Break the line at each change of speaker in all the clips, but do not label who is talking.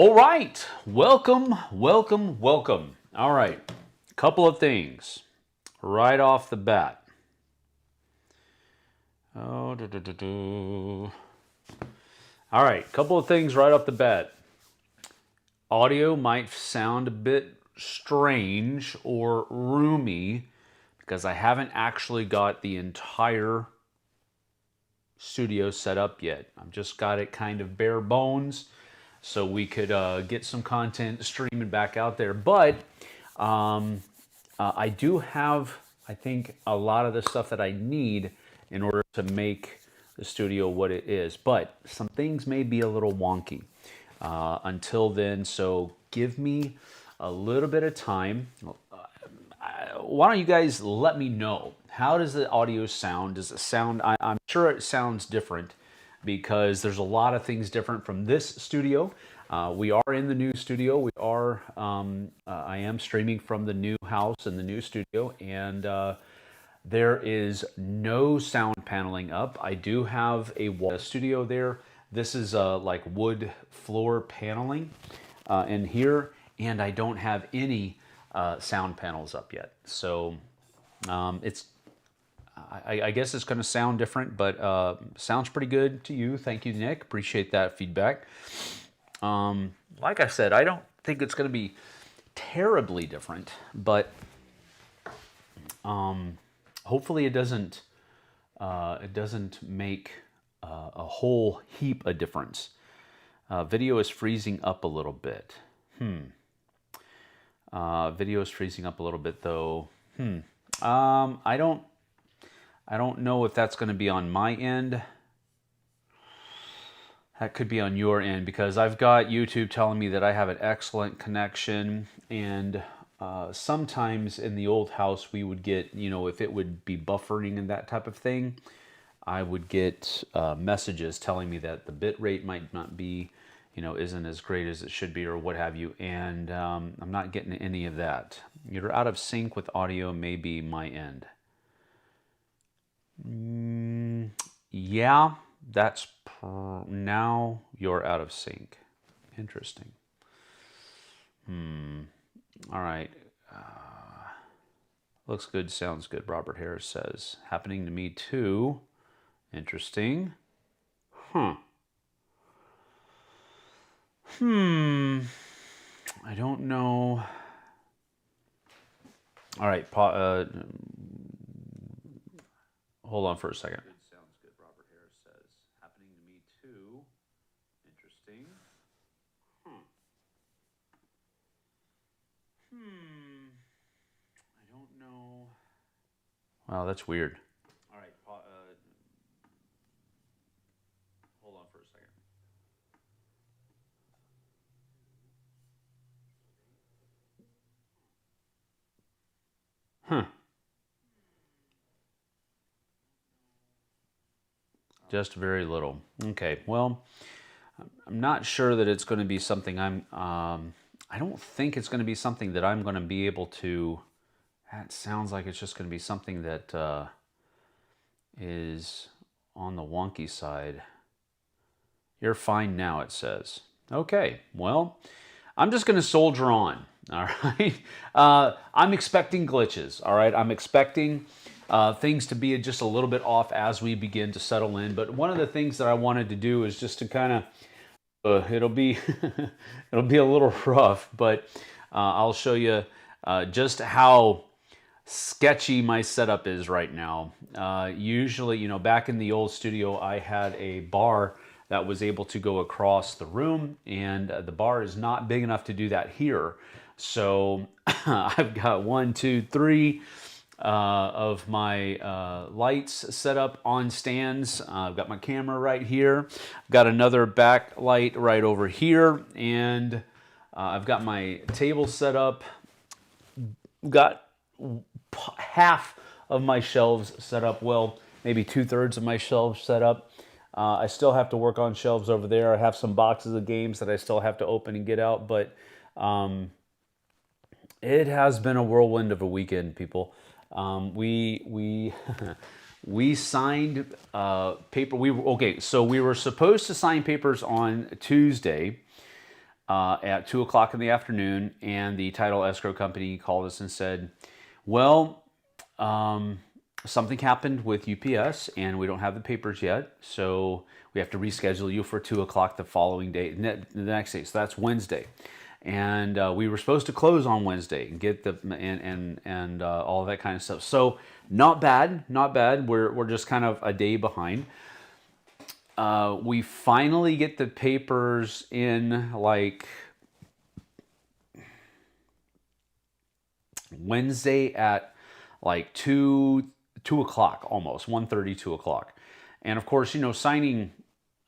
All right, welcome. All right, couple of things right off the bat. All right, couple of things right off the bat. Audio might sound a bit strange or roomy because I haven't actually got the entire studio set up yet. I've just got it kind of bare bones so we could get some content streaming back out there. But I do have, I think, a lot of the stuff that I need in order to make the studio what it is. But some things may be a little wonky until then, so give me a little bit of time. Why don't you guys let me know, how does the audio sound? Does it sound, I'm sure it sounds different because there's a lot of things different from this studio. We are in the new studio. I am streaming from the new house and the new studio, and there is no sound paneling up. I do have a studio there. This is like wood floor paneling in here, and I don't have any sound panels up yet. So I guess it's going to sound different, but sounds pretty good to you. Thank you, Nick. Appreciate that feedback. Like I said, I don't think it's going to be terribly different, but hopefully it doesn't make a whole heap of difference. Video is freezing up a little bit. Video is freezing up a little bit though. I don't know if that's going to be on my end. That could be on your end because I've got YouTube telling me that I have an excellent connection, and sometimes in the old house we would get, if it would be buffering and that type of thing, I would get messages telling me that the bit rate might not be, isn't as great as it should be or what have you, and I'm not getting any of that. You're out of sync with audio, maybe my end. Yeah, that's now you're out of sync. Interesting. All right. Looks good, sounds good, Robert Harris says. Happening to me too. Interesting. I don't know. All right, hold on for a second. Sounds good, Robert Harris says. Happening to me too. Interesting. I don't know. Wow, that's weird. All right, hold on for a second. Just very little. Okay, well, I'm not sure that it's going to be something I don't think it's going to be something that I'm going to be able to. That sounds like it's just going to be something that is on the wonky side. You're fine now, it says. Okay, well, I'm just going to soldier on. All right, I'm expecting glitches. All right, I'm expecting things to be just a little bit off as we begin to settle in. But one of the things that I wanted to do is just to kind of, it'll be it'll be a little rough, but I'll show you just how sketchy my setup is right now. Usually, back in the old studio, I had a bar that was able to go across the room, and the bar is not big enough to do that here. So I've got 1, 2, 3 of my lights set up on stands. I've got my camera right here. I've got another backlight right over here, and I've got my table set up. Got half of my shelves set up. Well, maybe 2/3 of my shelves set up. I still have to work on shelves over there. I have some boxes of games that I still have to open and get out, but it has been a whirlwind of a weekend, people. We we signed paper. So we were supposed to sign papers on Tuesday. at 2 o'clock in the afternoon, and the title escrow company called us and said, well, something happened with UPS and we don't have the papers yet, so we have to reschedule you for 2 o'clock the following day, the next day. So that's Wednesday. And we were supposed to close on Wednesday and get the and all of that kind of stuff. So not bad, not bad. We're just kind of a day behind. We finally get the papers in like Wednesday at like 2 o'clock, almost 1:30, 2 o'clock. And of course, you know, signing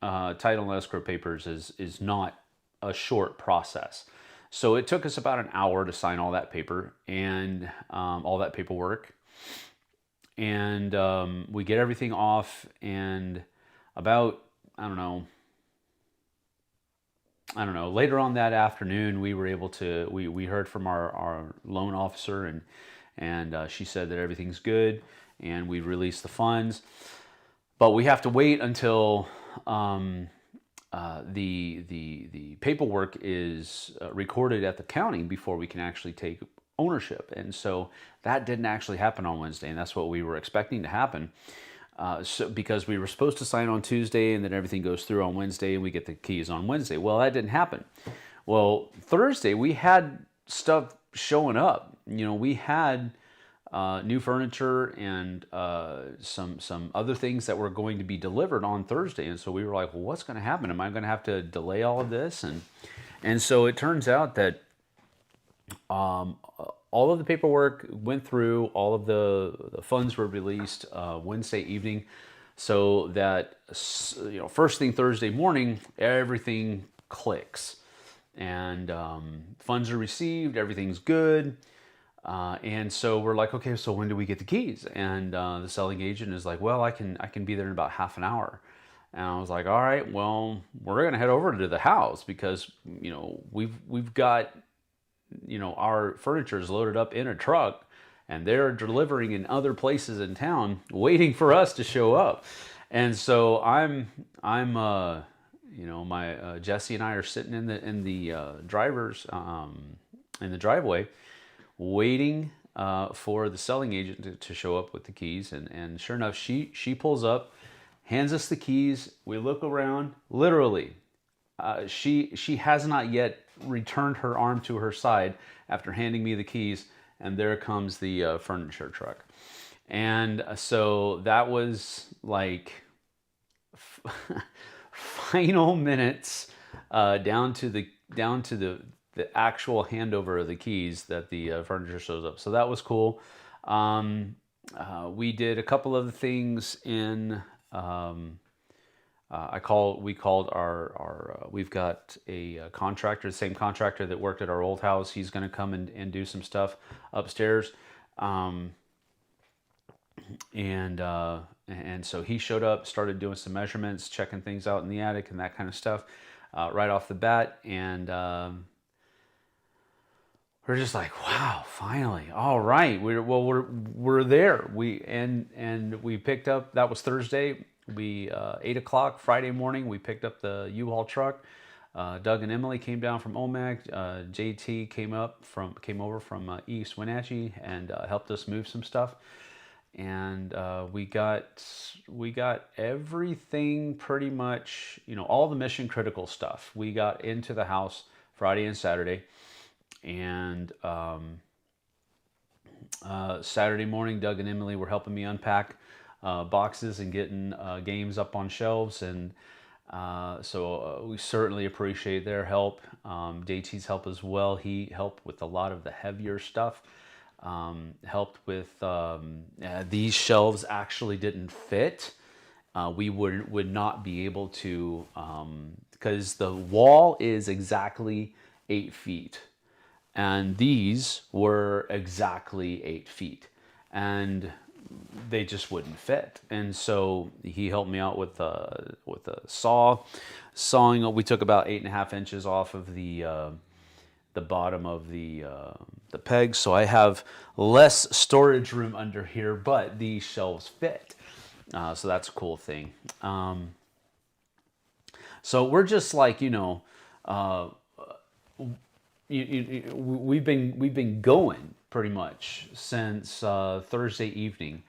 title and escrow papers is not a short process. So it took us about an hour to sign all that paper and all that paperwork. And we get everything off, and about, I don't know, later on that afternoon, we were able to, we heard from our loan officer, and she said that everything's good, and we released the funds. But we have to wait until the paperwork is recorded at the county before we can actually take ownership. And so that didn't actually happen on Wednesday, and that's what we were expecting to happen. So because we were supposed to sign on Tuesday, and then everything goes through on Wednesday, and we get the keys on Wednesday. Well, that didn't happen. Well, Thursday we had stuff showing up. You know, we had new furniture and some other things that were going to be delivered on Thursday, and so we were like, well, what's going to happen? Am I going to have to delay all of this? And so it turns out that all of the paperwork went through, all of the funds were released Wednesday evening, so that, you know, first thing Thursday morning, everything clicks, and funds are received, everything's good. And so we're like, okay, so when do we get the keys? And the selling agent is like, well, I can be there in about half an hour. And I was like, all right, well, we're gonna head over to the house because, you know, we've got, you know, our furniture is loaded up in a truck, and they're delivering in other places in town, waiting for us to show up. And so I'm you know, my Jesse and I are sitting in the drivers in the driveway, waiting for the selling agent to show up with the keys. And sure enough, she pulls up, hands us the keys. We look around, literally. She has not yet returned her arm to her side after handing me the keys, and there comes the furniture truck. And so that was like final minutes down to the actual handover of the keys that the furniture shows up. So that was cool. We did a couple of things in we've got a contractor, the same contractor that worked at our old house. He's going to come and do some stuff upstairs. And so he showed up, started doing some measurements, checking things out in the attic and that kind of stuff, right off the bat. And we're just like, wow, finally, all right, we're there. We picked up. That was Thursday. 8 o'clock Friday morning, we picked up the U-Haul truck. Doug and Emily came down from OMAG. JT came over from East Wenatchee and helped us move some stuff. And we got everything pretty much, you know, all the mission critical stuff. We got into the house Friday and Saturday. And Saturday morning, Doug and Emily were helping me unpack boxes and getting games up on shelves, and so we certainly appreciate their help. JT's help as well. He helped with a lot of the heavier stuff. Helped with these shelves actually didn't fit. We would not be able to, because the wall is exactly 8 feet. And these were exactly 8 feet, and they just wouldn't fit. And so he helped me out with a sawing. We took about 8.5 inches off of the bottom of the pegs, so I have less storage room under here, but these shelves fit. So that's a cool thing. So we're just like, you know, we've been going pretty much since Thursday evening,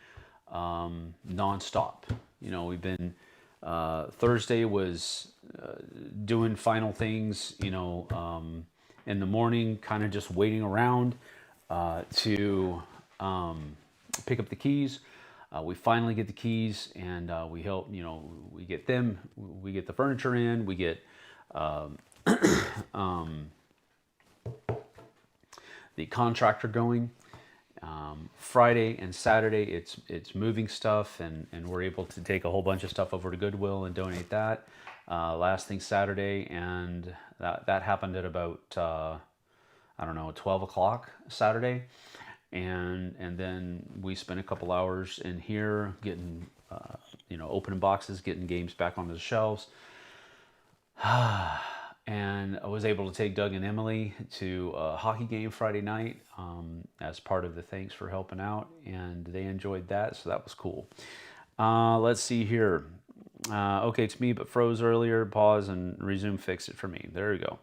nonstop. We've been Thursday was doing final things. In the morning, kind of just waiting around to pick up the keys. We finally get the keys, and we help. We get them. We get the furniture in. We get the contractor going. Friday and Saturday, it's moving stuff, and we're able to take a whole bunch of stuff over to Goodwill and donate that. Last thing Saturday, and that happened at about 12 o'clock Saturday, and then we spent a couple hours in here getting opening boxes, getting games back onto the shelves. And I was able to take Doug and Emily to a hockey game Friday night as part of the thanks for helping out, and they enjoyed that, so that was cool. Let's see here. Okay, it's me, but froze earlier. Pause and resume. Fix it for me. There you go.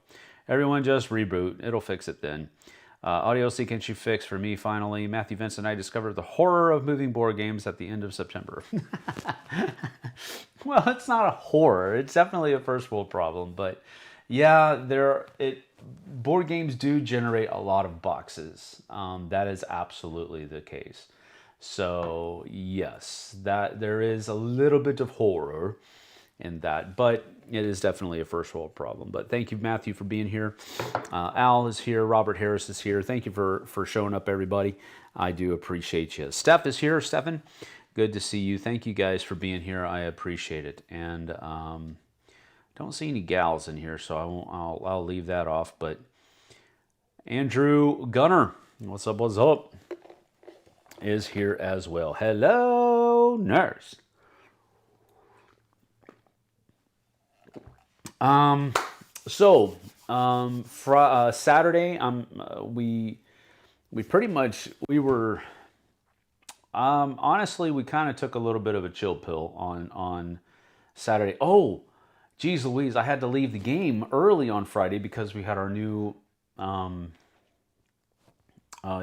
Everyone just reboot. It'll fix it then. Audio sequence you fix for me finally. Matthew Vince and I discovered the horror of moving board games at the end of September. Well, it's not a horror. It's definitely a first world problem, but yeah, board games do generate a lot of boxes. That is absolutely the case. So yes, that there is a little bit of horror in that, but it is definitely a first world problem. But thank you, Matthew, for being here. Al is here. Robert Harris is here. Thank you for showing up, everybody. I do appreciate you. Steph is here. Stefan, good to see you. Thank you guys for being here. I appreciate it. And don't see any gals in here, so I'll leave that off. But Andrew Gunner, what's up? What's up? Is here as well. Hello, nurse. Saturday, we were honestly, we kind of took a little bit of a chill pill on Saturday. Oh, geez Louise, I had to leave the game early on Friday because we had our new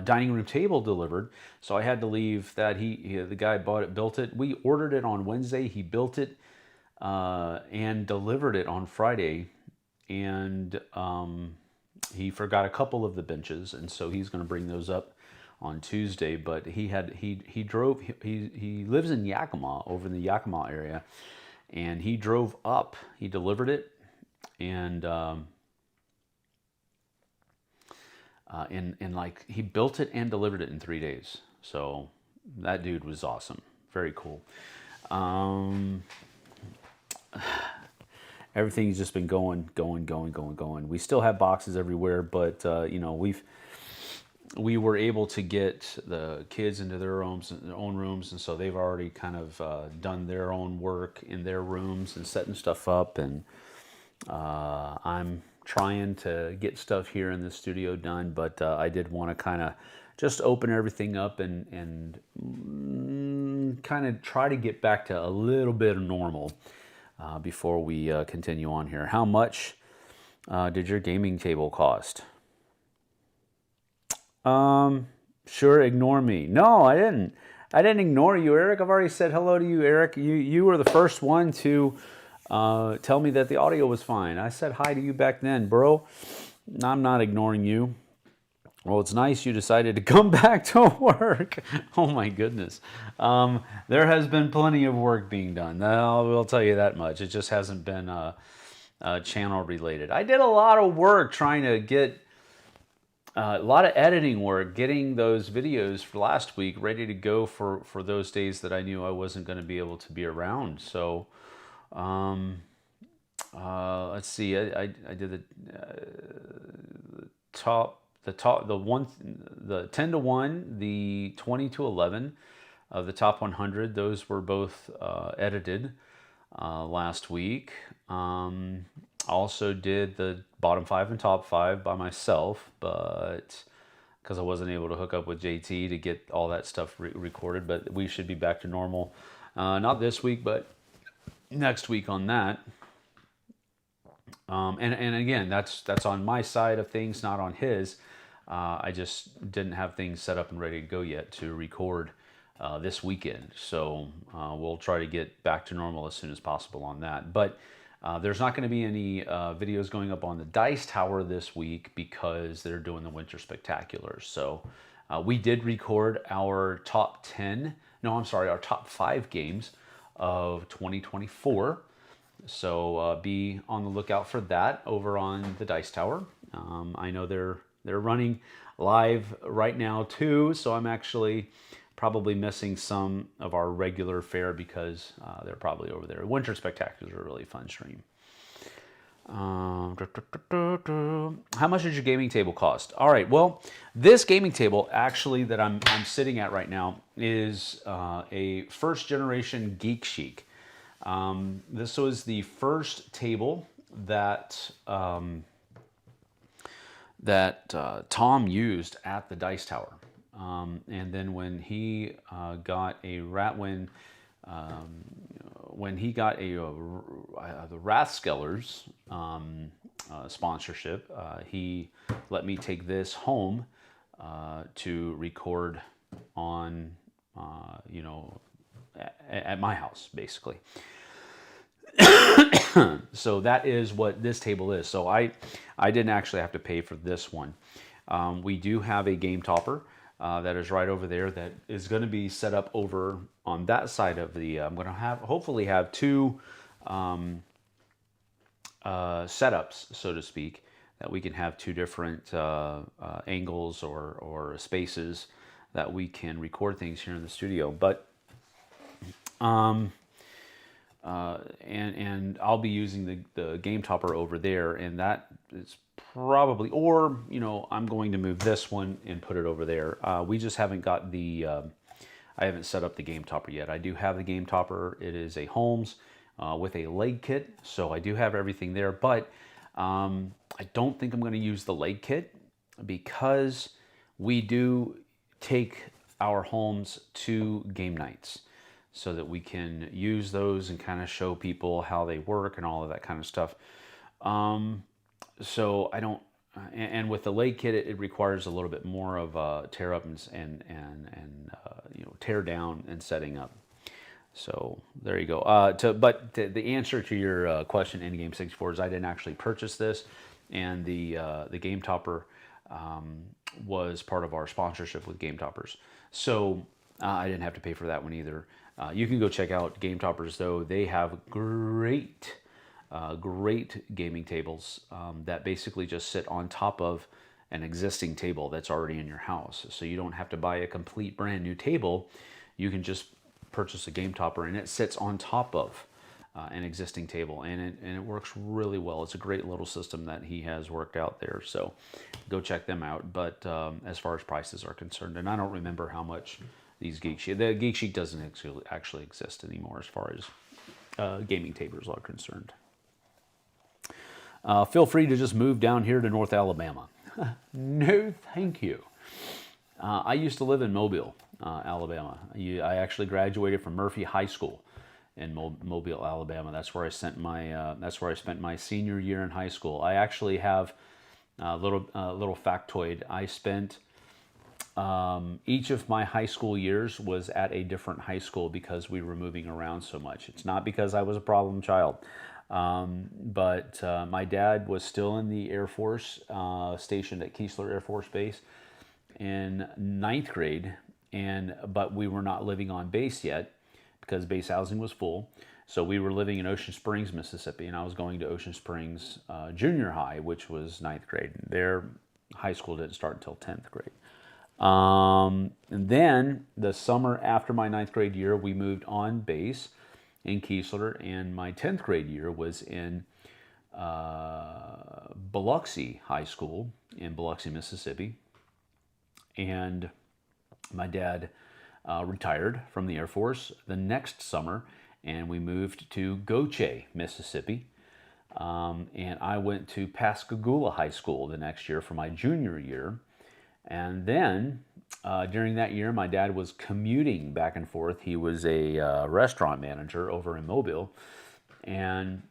dining room table delivered. So I had to leave that. The guy built it. We ordered it on Wednesday. He built it and delivered it on Friday. And he forgot a couple of the benches, and so he's going to bring those up on Tuesday. But he lives in Yakima, over in the Yakima area, and he drove up. He delivered it, and he built it and delivered it in 3 days. So that dude was awesome. Very cool. Everything's just been going. We still have boxes everywhere, but we were able to get the kids into their own rooms, and so they've already kind of done their own work in their rooms and setting stuff up, and I'm trying to get stuff here in the studio done, but I did want to kind of just open everything up and kind of try to get back to a little bit of normal before we continue on here. How much did your gaming table cost? Sure, ignore me. No, I didn't. I didn't ignore you, Eric. I've already said hello to you, Eric. You were the first one to tell me that the audio was fine. I said hi to you back then, bro. I'm not ignoring you. Well, it's nice you decided to come back to work. Oh my goodness. There has been plenty of work being done. I will tell you that much. It just hasn't been channel related. I did a lot of work trying to get a lot of editing work, getting those videos for last week ready to go for those days that I knew I wasn't going to be able to be around. So let's see. I did the the 10 to 1, the 20 to 11 of the top 100. Those were both edited last week. Also did the bottom 5 and top 5 by myself, but because I wasn't able to hook up with JT to get all that stuff recorded, but we should be back to normal. Not this week, but next week on that. And again, that's on my side of things, not on his. I just didn't have things set up and ready to go yet to record this weekend. So we'll try to get back to normal as soon as possible on that. But there's not going to be any videos going up on the Dice Tower this week because they're doing the Winter Spectaculars. So we did record our top 10, no, I'm sorry, our top 5 games of 2024. So be on the lookout for that over on the Dice Tower. I know they're running live right now too, so I'm actually probably missing some of our regular fare because they're probably over there. Winter Spectaculars are a really fun stream. How much did your gaming table cost? All right, well, this gaming table actually that I'm sitting at right now is a first generation Geek Chic. This was the first table that Tom used at the Dice Tower. And then when he got a when he got the Rathskellers sponsorship, he let me take this home to record on, at my house, basically. So that is what this table is. So I didn't actually have to pay for this one. We do have a game topper that is right over there that is going to be set up over on that side of the, I'm going to hopefully have 2 setups, so to speak, that we can have 2 different angles or spaces that we can record things here in the studio. But and I'll be using the game topper over there, and that is probably, or I'm going to move this one and put it over there. We just haven't got the I haven't set up the game topper yet. I do have the game topper. It is a Holmes with a leg kit, so I do have everything there, but I don't think I'm going to use the leg kit because we do take our Holmes to game nights so that we can use those and kind of show people how they work and all of that kind of stuff. So I don't, and with the leg kit, it requires a little bit more of tear up and tear down and setting up. So there you go. But the answer to your question, Endgame 64, is I didn't actually purchase this, and the game topper was part of our sponsorship with Game Toppers. So I didn't have to pay for that one either. You can go check out Game Toppers though. They have great gaming tables that basically just sit on top of an existing table that's already in your house. So you don't have to buy a complete brand new table. You can just purchase a game topper and it sits on top of an existing table, and it works really well. It's a great little system that he has worked out there. So go check them out. But as far as prices are concerned, and I don't remember how much these Geek Chic, the Geek Chic doesn't actually exist anymore as far as gaming tables are concerned. Feel free to just move down here to North Alabama. No, thank you. I used to live in Mobile, Alabama. I actually graduated from Murphy High School in Mobile, Alabama. That's where I spent my senior year in high school. I actually have a little factoid. I spent each of my high school years was at a different high school because we were moving around so much. It's not because I was a problem child. But my dad was still in the Air Force, stationed at Keesler Air Force Base in 9th grade, but we were not living on base yet because base housing was full. So we were living in Ocean Springs, Mississippi, and I was going to Ocean Springs Junior High, which was 9th grade. Their high school didn't start until 10th grade. And then the summer after my 9th grade year, we moved on base in Keesler, and my 10th grade year was in Biloxi High School in Biloxi, Mississippi. And my dad retired from the Air Force the next summer, and we moved to Goche, Mississippi. And I went to Pascagoula High School the next year for my junior year. And then during that year, my dad was commuting back and forth. He was a restaurant manager over in Mobile. And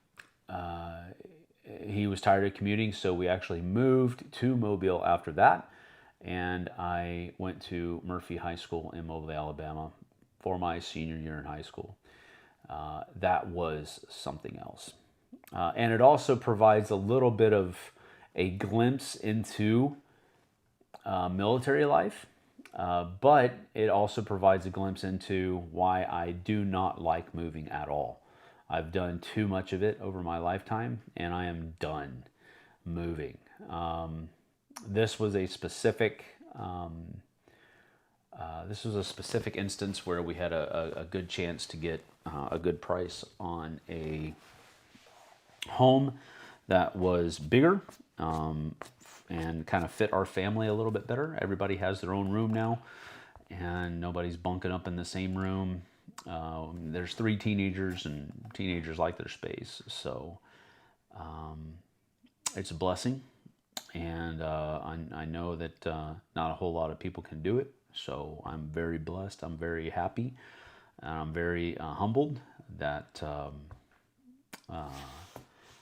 he was tired of commuting, so we actually moved to Mobile after that. And I went to Murphy High School in Mobile, Alabama for my senior year in high school. That was something else. And it also provides a little bit of a glimpse into military life, but it also provides a glimpse into why I do not like moving at all. I've done too much of it over my lifetime, and I am done moving. This was a specific instance where we had a good chance to get a good price on a home that was bigger and kind of fit our family a little bit better. Everybody has their own room now, and nobody's bunking up in the same room. There's 3 teenagers, and teenagers like their space, so it's a blessing. And I know that not a whole lot of people can do it, so I'm very blessed. I'm very happy, and I'm very humbled that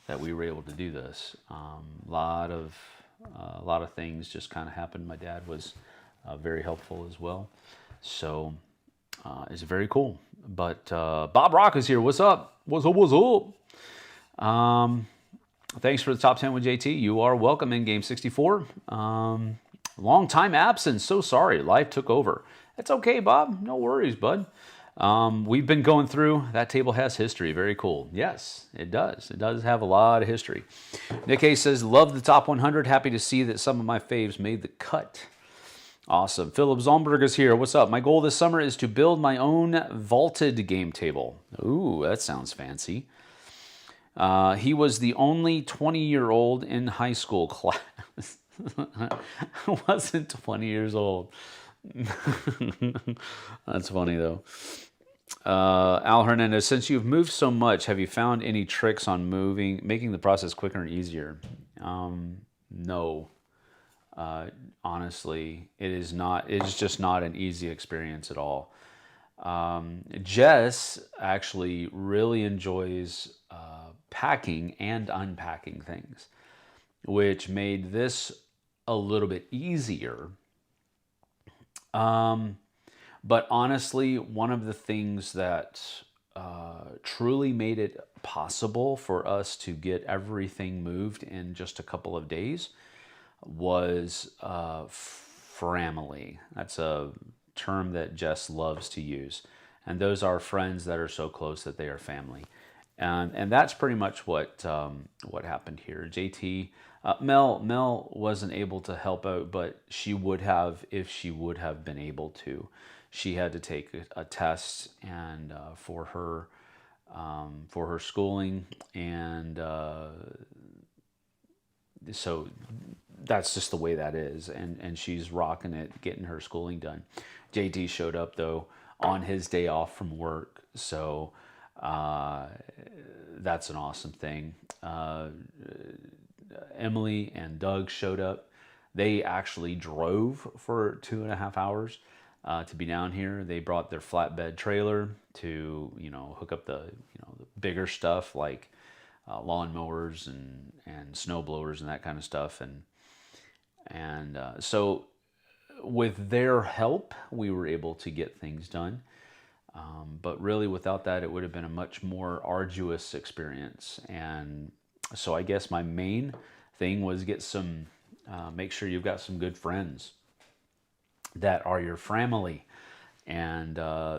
that we were able to do this. A lot of things just kind of happened. My dad was very helpful as well, so it's very cool. But Bob Rock is here. What's up? What's up? What's up? Thanks for the top 10 with JT. You are welcome in Game 64. Long time absence. So sorry. Life took over. It's okay, Bob. No worries, bud. We've been going through, that table has history. Very cool. Yes, it does. It does have a lot of history. Nick A says, love the top 100. Happy to see that some of my faves made the cut. Awesome. Philip Zomberg is here. What's up? My goal this summer is to build my own vaulted game table. Ooh, that sounds fancy. He was the only 20-year-old in high school class. I wasn't 20 years old. That's funny, though. Al Hernandez, since you've moved so much, have you found any tricks on making the process quicker and easier? No. Honestly, it is not. It's just not an easy experience at all. Jess actually really enjoys packing and unpacking things, which made this a little bit easier. But honestly, one of the things that truly made it possible for us to get everything moved in just a couple of days was family. That's a term that Jess loves to use. And those are friends that are so close that they are family. And that's pretty much what happened here. JT, Mel wasn't able to help out, but she would have if she would have been able to. She had to take a test and for her schooling, and so that's just the way that is. And she's rocking it, getting her schooling done. JT showed up though on his day off from work, so that's an awesome thing. Emily and Doug showed up. They actually drove for 2.5 hours to be down here. They brought their flatbed trailer to, hook up the bigger stuff like lawnmowers and snow blowers and that kind of stuff. And so with their help, we were able to get things done. But really without that, it would have been a much more arduous experience. And so I guess my main thing was make sure you've got some good friends that are your family, and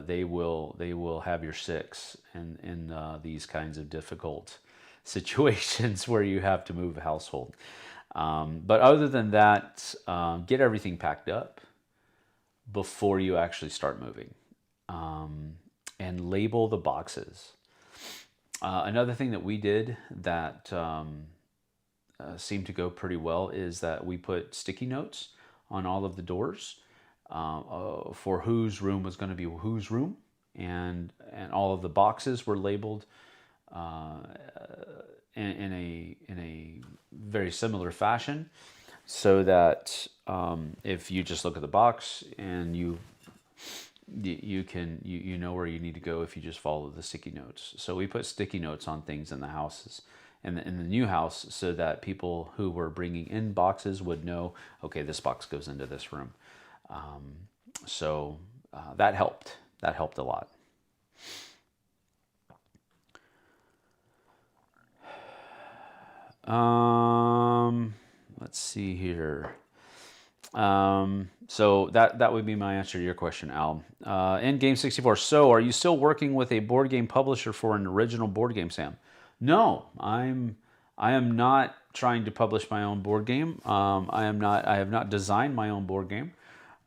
they will have your six in these kinds of difficult situations where you have to move a household. But other than that, get everything packed up before you actually start moving. And label the boxes. Another thing that we did that seemed to go pretty well is that we put sticky notes on all of the doors for whose room was going to be whose room, and all of the boxes were labeled in a very similar fashion, so that if you just look at the box and you know where you need to go if you just follow the sticky notes. So we put sticky notes on things in the houses, in the new house, so that people who were bringing in boxes would know, okay, this box goes into this room. So that helped. That helped a lot. Let's see here. So that would be my answer to your question, Al. In Game 64. So, are you still working with a board game publisher for an original board game, Sam? No, I am not trying to publish my own board game. I have not designed my own board game.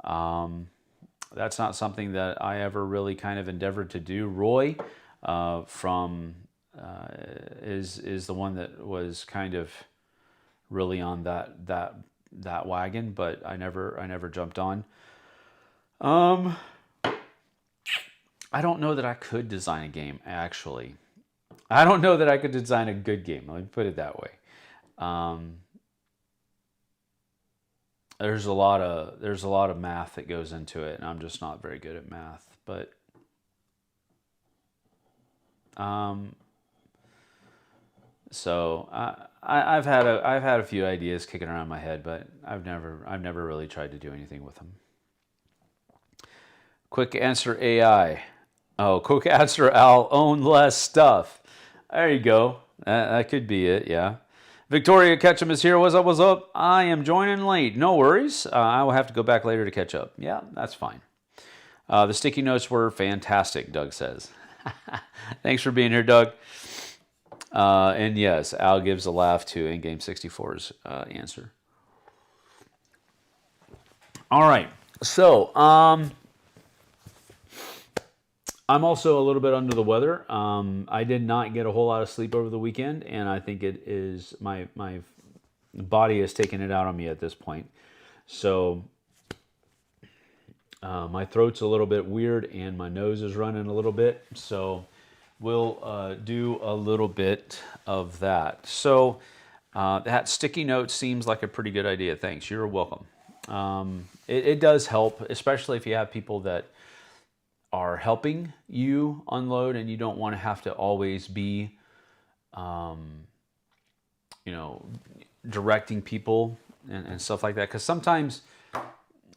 That's not something that I ever really kind of endeavored to do. Roy is the one that was kind of really on that wagon, but I never jumped on. I don't know that I could design a game, actually. I don't know that I could design a good game. Let me put it that way. There's a lot of math that goes into it, and I'm just not very good at math. But so I've had a few ideas kicking around my head, but I've never really tried to do anything with them. Quick answer AI. Oh, quick answer Al. Own less stuff. There you go. That could be it. Yeah. Victoria Ketchum is here. What's up? What's up? I am joining late. No worries. I will have to go back later to catch up. Yeah, that's fine. The sticky notes were fantastic, Doug says. Thanks for being here, Doug. And yes, Al gives a laugh to in Game 64's answer. All right. So, I'm also a little bit under the weather. I did not get a whole lot of sleep over the weekend, and I think it is my body has taken it out on me at this point. So my throat's a little bit weird, and my nose is running a little bit. So we'll do a little bit of that. So that sticky note seems like a pretty good idea. Thanks. You're welcome. It does help, especially if you have people that are helping you unload and you don't want to have to always be, directing people and stuff like that. Because sometimes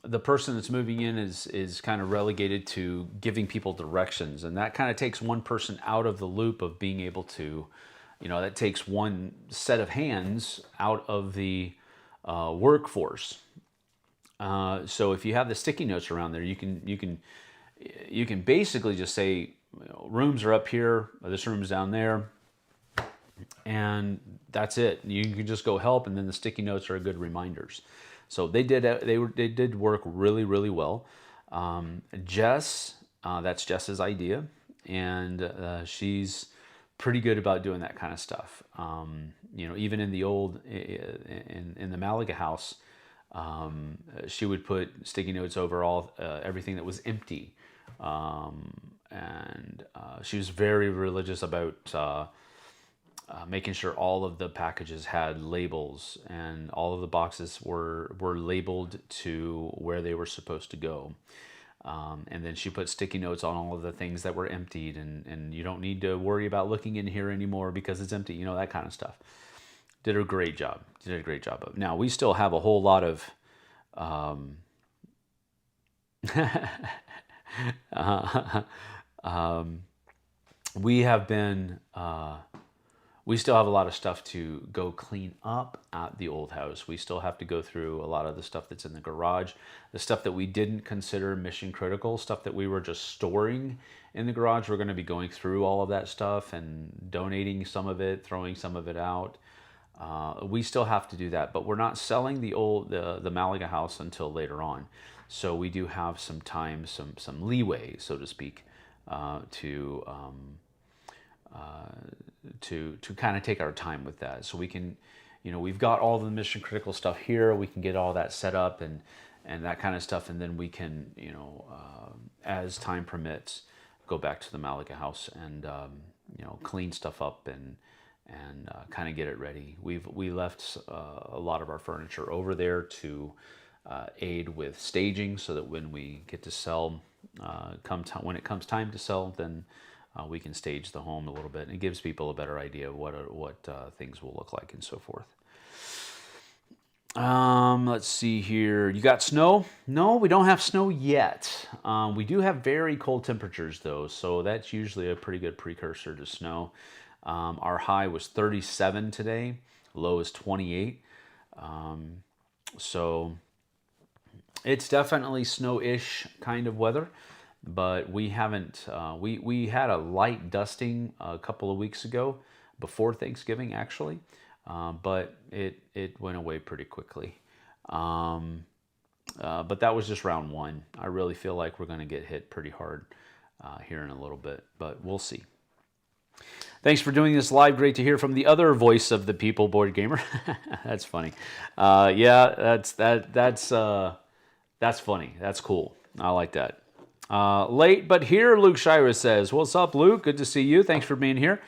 the person that's moving in is kind of relegated to giving people directions, and that kind of takes one person out of the loop of being able to, that takes one set of hands out of the workforce. So if you have the sticky notes around there, you can basically just say, rooms are up here, or this room's down there, and that's it. You can just go help, and then the sticky notes are good reminders. So they did work really, really well. Jess, that's Jess's idea, and she's pretty good about doing that kind of stuff. Even in the old in the Malaga house, she would put sticky notes over everything that was empty. And she was very religious about making sure all of the packages had labels, and all of the boxes were labeled to where they were supposed to go. And then she put sticky notes on all of the things that were emptied, and you don't need to worry about looking in here anymore because it's empty, that kind of stuff. Did a great job. Now, we still have a whole lot of we still have a lot of stuff to go clean up at the old house. We still have to go through a lot of the stuff that's in the garage, the stuff that we didn't consider mission critical, stuff that we were just storing in the garage. We're going to be going through all of that stuff and donating some of it, throwing some of it out. We still have to do that, but we're not selling the Malaga house until later on. So we do have some time, some leeway, so to speak, to kind of take our time with that. So we can, we've got all the mission critical stuff here. We can get all that set up and that kind of stuff, and then we can, as time permits, go back to the Malaga house and clean stuff up and kind of get it ready. We left a lot of our furniture over there to aid with staging, so that when we get to sell, when it comes time to sell, then we can stage the home a little bit, and it gives people a better idea of what things will look like and so forth. Let's see here. You got snow? No, we don't have snow yet. We do have very cold temperatures though, so that's usually a pretty good precursor to snow. Our high was 37 today, low is 28. So it's definitely snow-ish kind of weather, but we haven't, we had a light dusting a couple of weeks ago, before Thanksgiving actually. But it went away pretty quickly. But that was just round one. I really feel like we're going to get hit pretty hard here in a little bit, but we'll see. Thanks for doing this live. Great to hear from the other voice of the people, Board Gamer. That's funny. Yeah, that's funny. That's cool. I like that. Late but here, Luke Shira says, "What's up, Luke? Good to see you. Thanks for being here.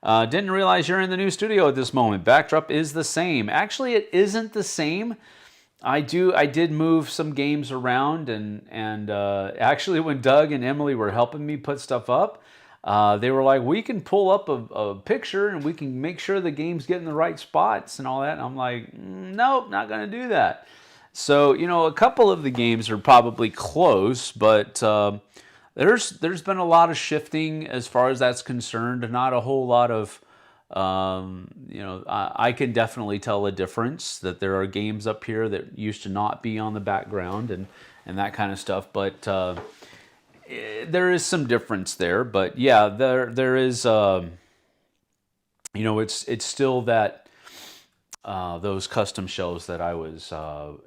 Didn't realize you're in the new studio at this moment. Backdrop is the same." Actually, it isn't the same. I did move some games around, and actually when Doug and Emily were helping me put stuff up, they were like, "We can pull up a picture and we can make sure the game's getting the right spots and all that." And I'm like, "Nope, not gonna do that." So, you know, a couple of the games are probably close, but there's been a lot of shifting as far as that's concerned. Not a whole lot of, you know, I can definitely tell a difference that there are games up here that used to not be on the background and that kind of stuff. But there is some difference there. But yeah, there is, you know, it's still that, those custom shelves that I was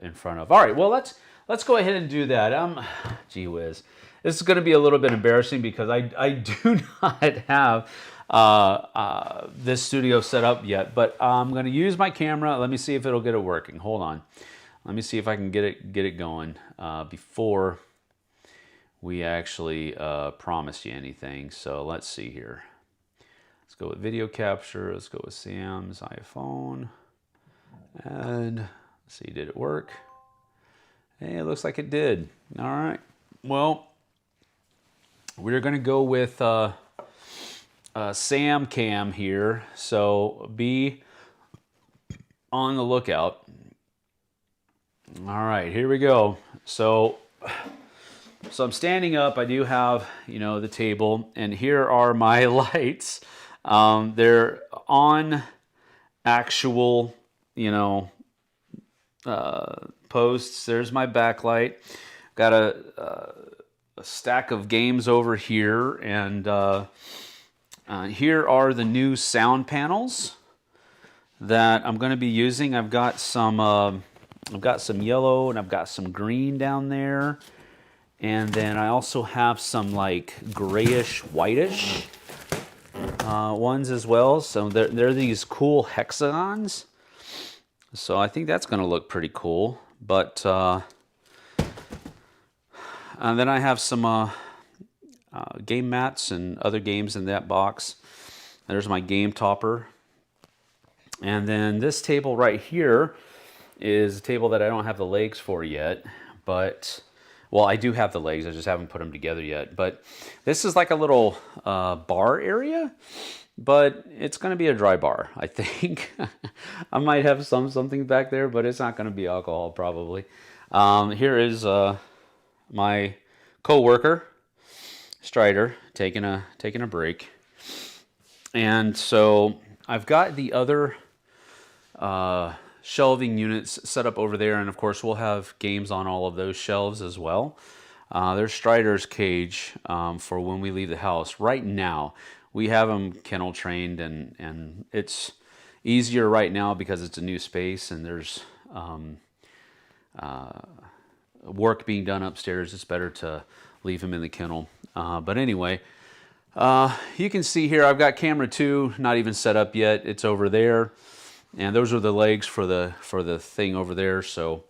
in front of. All right, well, let's go ahead and do that. Gee whiz. This is going to be a little bit embarrassing because I do not have this studio set up yet, but I'm going to use my camera. Let me see if it'll get it working. Hold on. Let me see if I can get it going before we actually promise you anything. So let's see here. Let's go with video capture. Let's go with Sam's iPhone. And let's see, did it work? Hey, it looks like it did. All right. Well, we're going to go with Sam Cam here. So be on the lookout. All right, here we go. So I'm standing up. I do have, you know, the table, and here are my lights. They're on actual, you know, posts. There's my backlight. Got a stack of games over here, and here are the new sound panels that I'm going to be using. I've got some yellow and I've got some green down there, and then I also have some like grayish, whitish ones as well. So they're these cool hexagons. So I think that's going to look pretty cool. But and then I have some game mats and other games in that box. There's my game topper. And then this table right here is a table that I don't have the legs for yet. But, well, I do have the legs. I just haven't put them together yet. But this is like a little bar area. But it's going to be a dry bar, I think. I might have something back there, but it's not going to be alcohol probably. Here is my co-worker, Strider, taking a break. And so I've got the other shelving units set up over there, and of course we'll have games on all of those shelves as well. There's Strider's cage for when we leave the house. Right now, we have him kennel trained, and it's easier right now because it's a new space and there's work being done upstairs. It's better to leave him in the kennel. But anyway, you can see here I've got camera 2 not even set up yet. It's over there, and those are the legs for the thing over there. So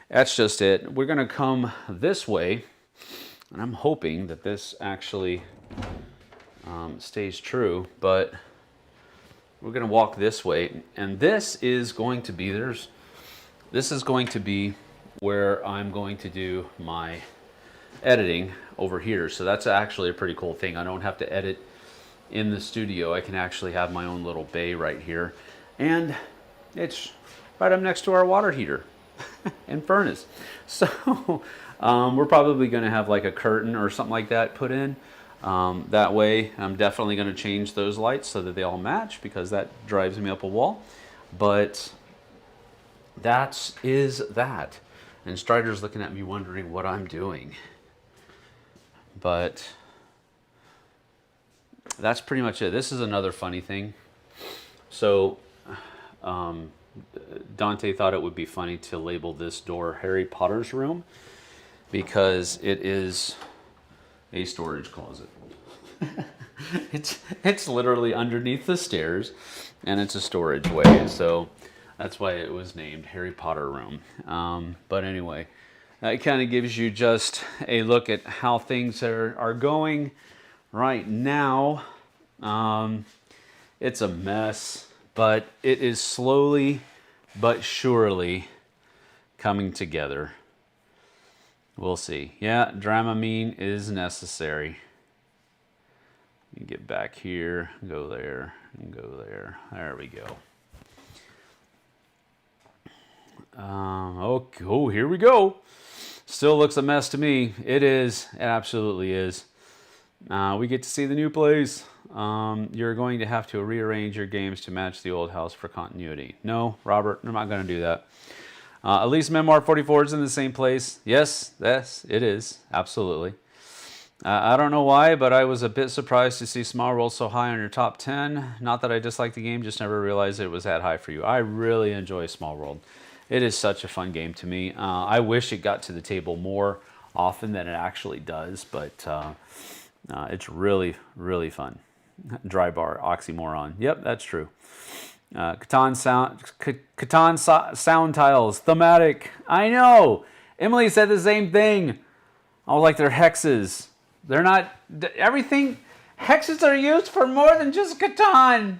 that's just it. We're gonna come this way, and I'm hoping that this actually stays true, but we're going to walk this way, and this is going to be where I'm going to do my editing over here. So that's actually a pretty cool thing. I don't have to edit in the studio. I can actually have my own little bay right here. And it's right up next to our water heater and furnace. So we're probably going to have like a curtain or something like that put in. That way, I'm definitely going to change those lights so that they all match, because that drives me up a wall. But that is that. And Strider's looking at me wondering what I'm doing. But that's pretty much it. This is another funny thing. So Dante thought it would be funny to label this door Harry Potter's room, because it is a storage closet. It's literally underneath the stairs, and it's a storage way. So that's why it was named Harry Potter room. But anyway, that kind of gives you just a look at how things are going right now. It's a mess, but it is slowly but surely coming together. We'll see. Yeah, Dramamine is necessary. You get back here, go there, and go there. There we go. Oh, here we go. Still looks a mess to me. It is. It absolutely is. We get to see the new place. You're going to have to rearrange your games to match the old house for continuity. No, Robert, I'm not going to do that. At least Memoir 44 is in the same place. Yes, it is. Absolutely. I don't know why, but I was a bit surprised to see Small World so high on your top 10. Not that I dislike the game, just never realized it was that high for you. I really enjoy Small World. It is such a fun game to me. I wish it got to the table more often than it actually does, but it's really, really fun. Dry bar, oxymoron. Yep, that's true. Catan sound tiles, thematic. I know. Emily said the same thing. I was like, they're hexes. They're not everything. Hexes are used for more than just Catan.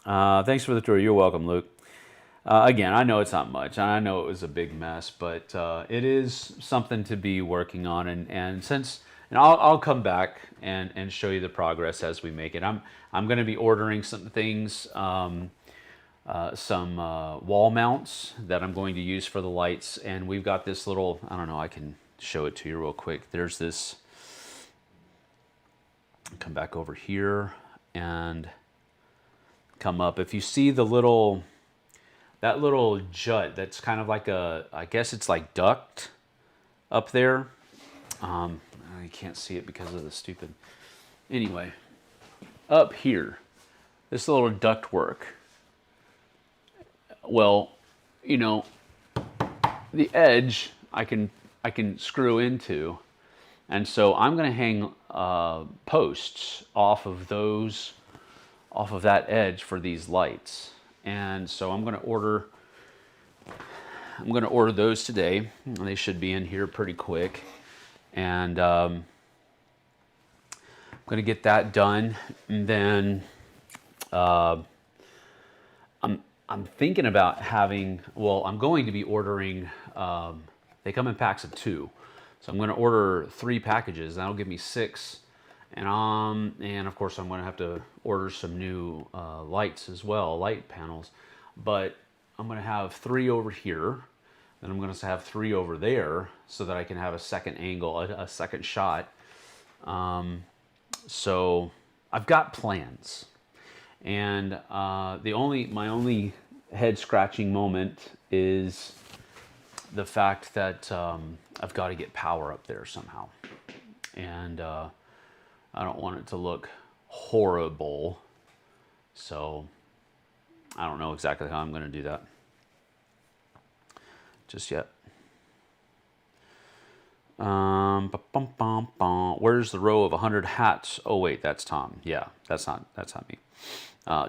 Thanks for the tour. You're welcome, Luke. Again, I know it's not much. I know it was a big mess, but it is something to be working on. And I'll come back and show you the progress as we make it. I'm going to be ordering some things, some wall mounts that I'm going to use for the lights. And we've got this little, I don't know, I can show it to you real quick. There's this, come back over here and come up. If you see the little, that little jut, that's kind of like a, I guess it's like duct up there. I can't see it because of the stupid, anyway, up here, this little duct work. Well, you know, the edge I can screw into, and so I'm going to hang posts off of that edge for these lights. And so I'm going to order those today. They should be in here pretty quick, and I'm going to get that done. And then I'm thinking about having, well, I'm going to be ordering, they come in packs of 2. So I'm going to order 3 packages. That'll give me 6. And of course I'm going to have to order some new lights as well, light panels. But I'm going to have 3 over here. Then I'm going to have 3 over there so that I can have a second angle, a second shot. So I've got plans. And my only head scratching moment is the fact that I've got to get power up there somehow. And I don't want it to look horrible. So I don't know exactly how I'm going to do that just yet. Where's the row of 100 hats? Oh wait, that's Tom. Yeah, that's not me.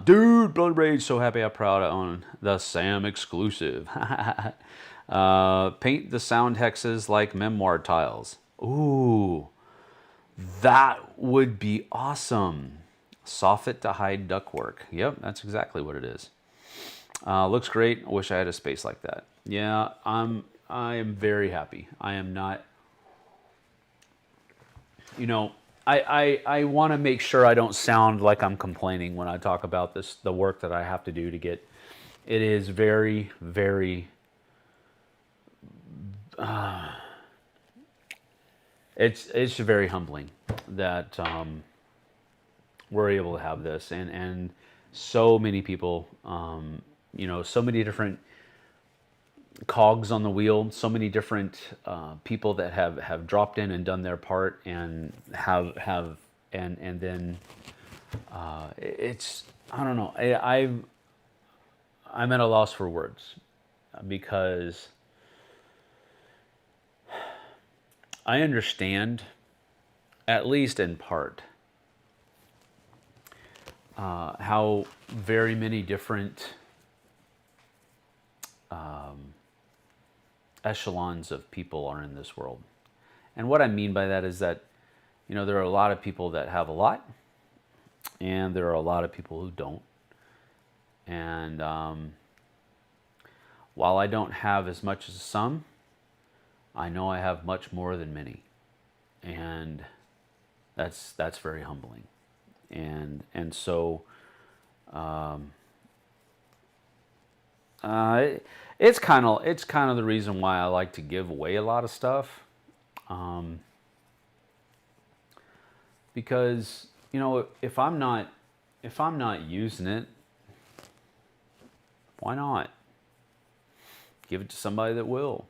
Dude, Blood Rage, so happy, I'm proud to own the Sam exclusive. Paint the sound hexes like memoir tiles. Ooh, that would be awesome. Soffit to hide ductwork. Yep, that's exactly what it is. Looks great. I wish I had a space like that. Yeah, I am very happy. I am not, you know, I want to make sure I don't sound like I'm complaining when I talk about this, the work that I have to do to get. It is very, very. It's very humbling that we're able to have this, and so many people, so many different cogs on the wheel, so many different people that have dropped in and done their part, and and then it's, I don't know, I'm at a loss for words, because I understand, at least in part, how very many different echelons of people are in this world. And what I mean by that is that, there are a lot of people that have a lot, and there are a lot of people who don't. And while I don't have as much as some, I know I have much more than many, and that's very humbling, and so it's kind of the reason why I like to give away a lot of stuff, because if I'm not using it, why not give it to somebody that will,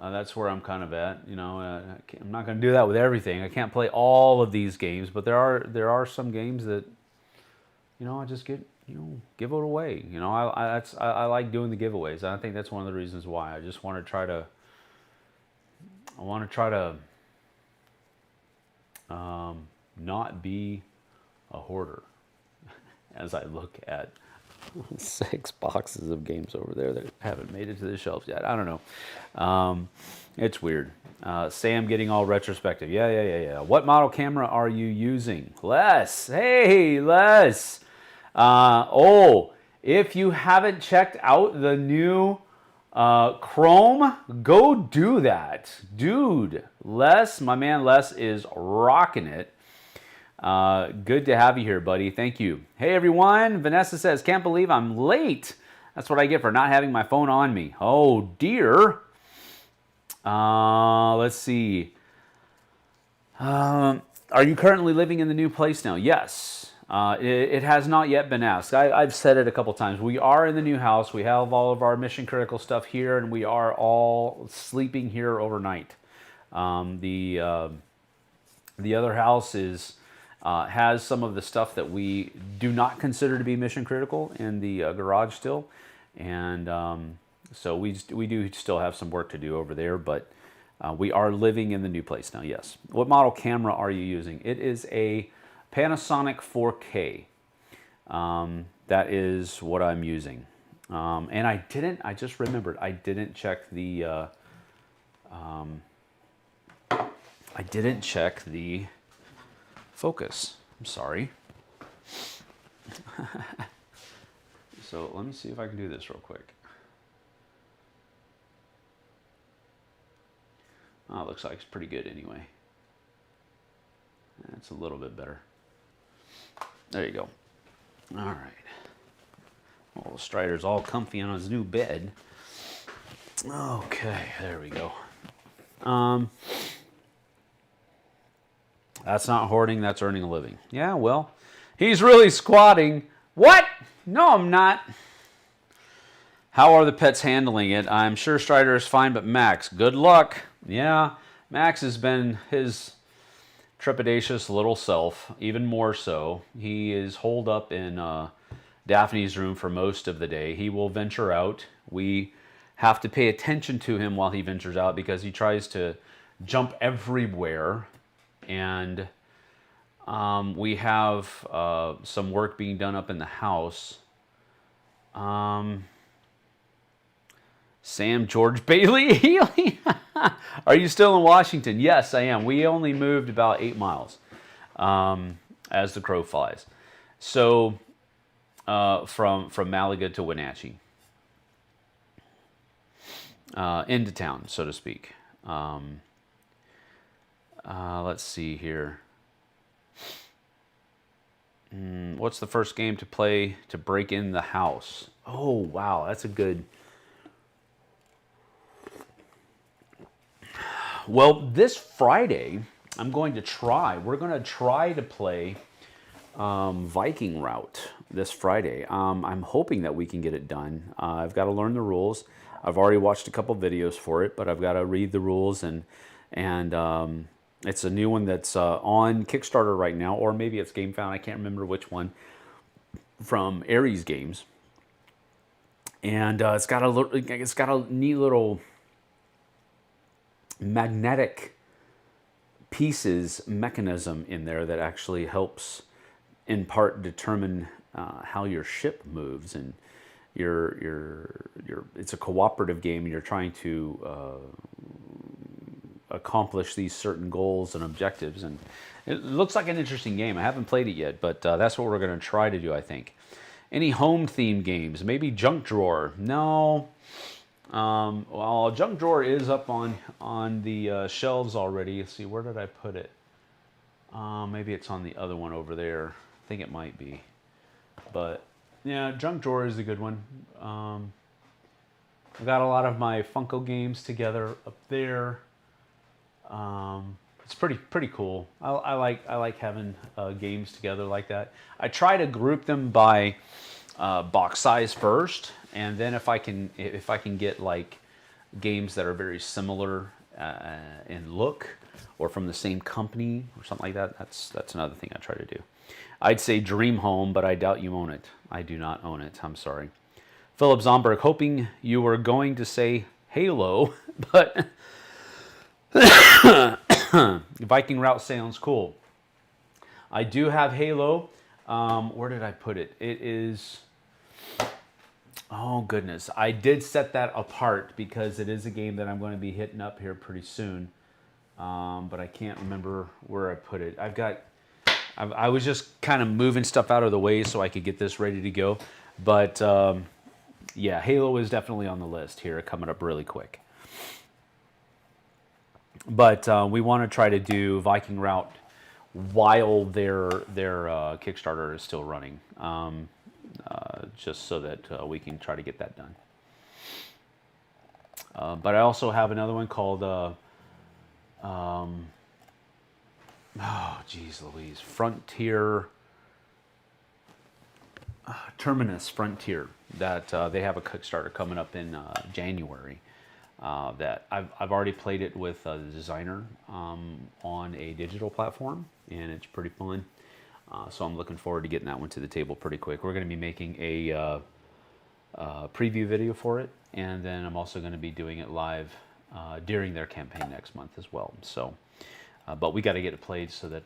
That's where I'm kind of at. I'm not going to do that with everything. I can't play all of these games, but there are some games that, I just give it away. I like doing the giveaways. I think that's one of the reasons why I just want to try to. Not be a hoarder, as I look at 6 boxes of games over there that haven't made it to the shelves yet. I don't know. It's weird. Sam getting all retrospective. Yeah. What model camera are you using? Les. Hey, Les. If you haven't checked out the new Chrome, go do that. Dude, Les, my man Les is rocking it. Good to have you here, buddy. Thank you. Hey, everyone. Vanessa says, can't believe I'm late. That's what I get for not having my phone on me. Oh, dear. Let's see. Are you currently living in the new place now? Yes. It has not yet been asked. I've said it a couple times. We are in the new house. We have all of our mission critical stuff here, and we are all sleeping here overnight. The other house has some of the stuff that we do not consider to be mission critical in the garage still, and so we do still have some work to do over there, but we are living in the new place now. Yes. What model camera are you using? It is a Panasonic 4K. That is what I'm using, and I just remembered I didn't check the focus. I'm sorry. So let me see if I can do this real quick. Oh, it looks like it's pretty good anyway. That's a little bit better. There you go. All right. Well, Strider's all comfy on his new bed. Okay, there we go. That's not hoarding, that's earning a living. Yeah, well, he's really squatting. What? No, I'm not. How are the pets handling it? I'm sure Strider is fine, but Max, good luck. Yeah, Max has been his trepidatious little self, even more so. He is holed up in Daphne's room for most of the day. He will venture out. We have to pay attention to him while he ventures out because he tries to jump everywhere. And we have some work being done up in the house. Sam George Bailey Healy. Are you still in Washington? Yes, I am. We only moved about 8 miles as the crow flies. So from Malaga to Wenatchee. Into town, so to speak. Let's see here. What's the first game to play to break in the house? Oh, wow, that's a good... Well, this Friday, we're going to try to play Viking Route this Friday. I'm hoping that we can get it done. I've got to learn the rules. I've already watched a couple videos for it, but I've got to read the rules, and it's a new one that's on Kickstarter right now, or maybe it's GameFound. I can't remember which one, from Ares Games, and it's got a neat little magnetic pieces mechanism in there that actually helps in part determine how your ship moves, and it's a cooperative game, and you're trying to accomplish these certain goals and objectives, and it looks like an interesting game. I haven't played it yet, but that's what we're going to try to do, I think. Any home themed games? Maybe Junk Drawer. No. Well, Junk Drawer is up on the shelves already. Let's see, where did I put it? Maybe it's on the other one over there. I think it might be. But yeah, Junk Drawer is a good one. I've got a lot of my Funko games together up there. It's pretty cool. I like having games together like that. I try to group them by box size first, and then if I can get like games that are very similar in look, or from the same company or something like that, that's another thing I try to do. I'd say Dream Home, but I doubt you own it. I do not own it. I'm sorry. Philip Zomberg, hoping you were going to say Halo, but Viking Route sounds cool. I do have Halo. Where did I put it? It is... Oh, goodness. I did set that apart because it is a game that I'm going to be hitting up here pretty soon. But I can't remember where I put it. I was just kind of moving stuff out of the way so I could get this ready to go. But yeah, Halo is definitely on the list here, coming up really quick. But we want to try to do Viking Route while their Kickstarter is still running, just so that we can try to get that done. But I also have another one called, oh geez Louise, Frontier, Terminus Frontier, that they have a Kickstarter coming up in January. That I've already played it with the designer on a digital platform, and it's pretty fun. So I'm looking forward to getting that one to the table pretty quick. We're going to be making a preview video for it, and then I'm also going to be doing it live during their campaign next month as well. So, but we got to get it played so that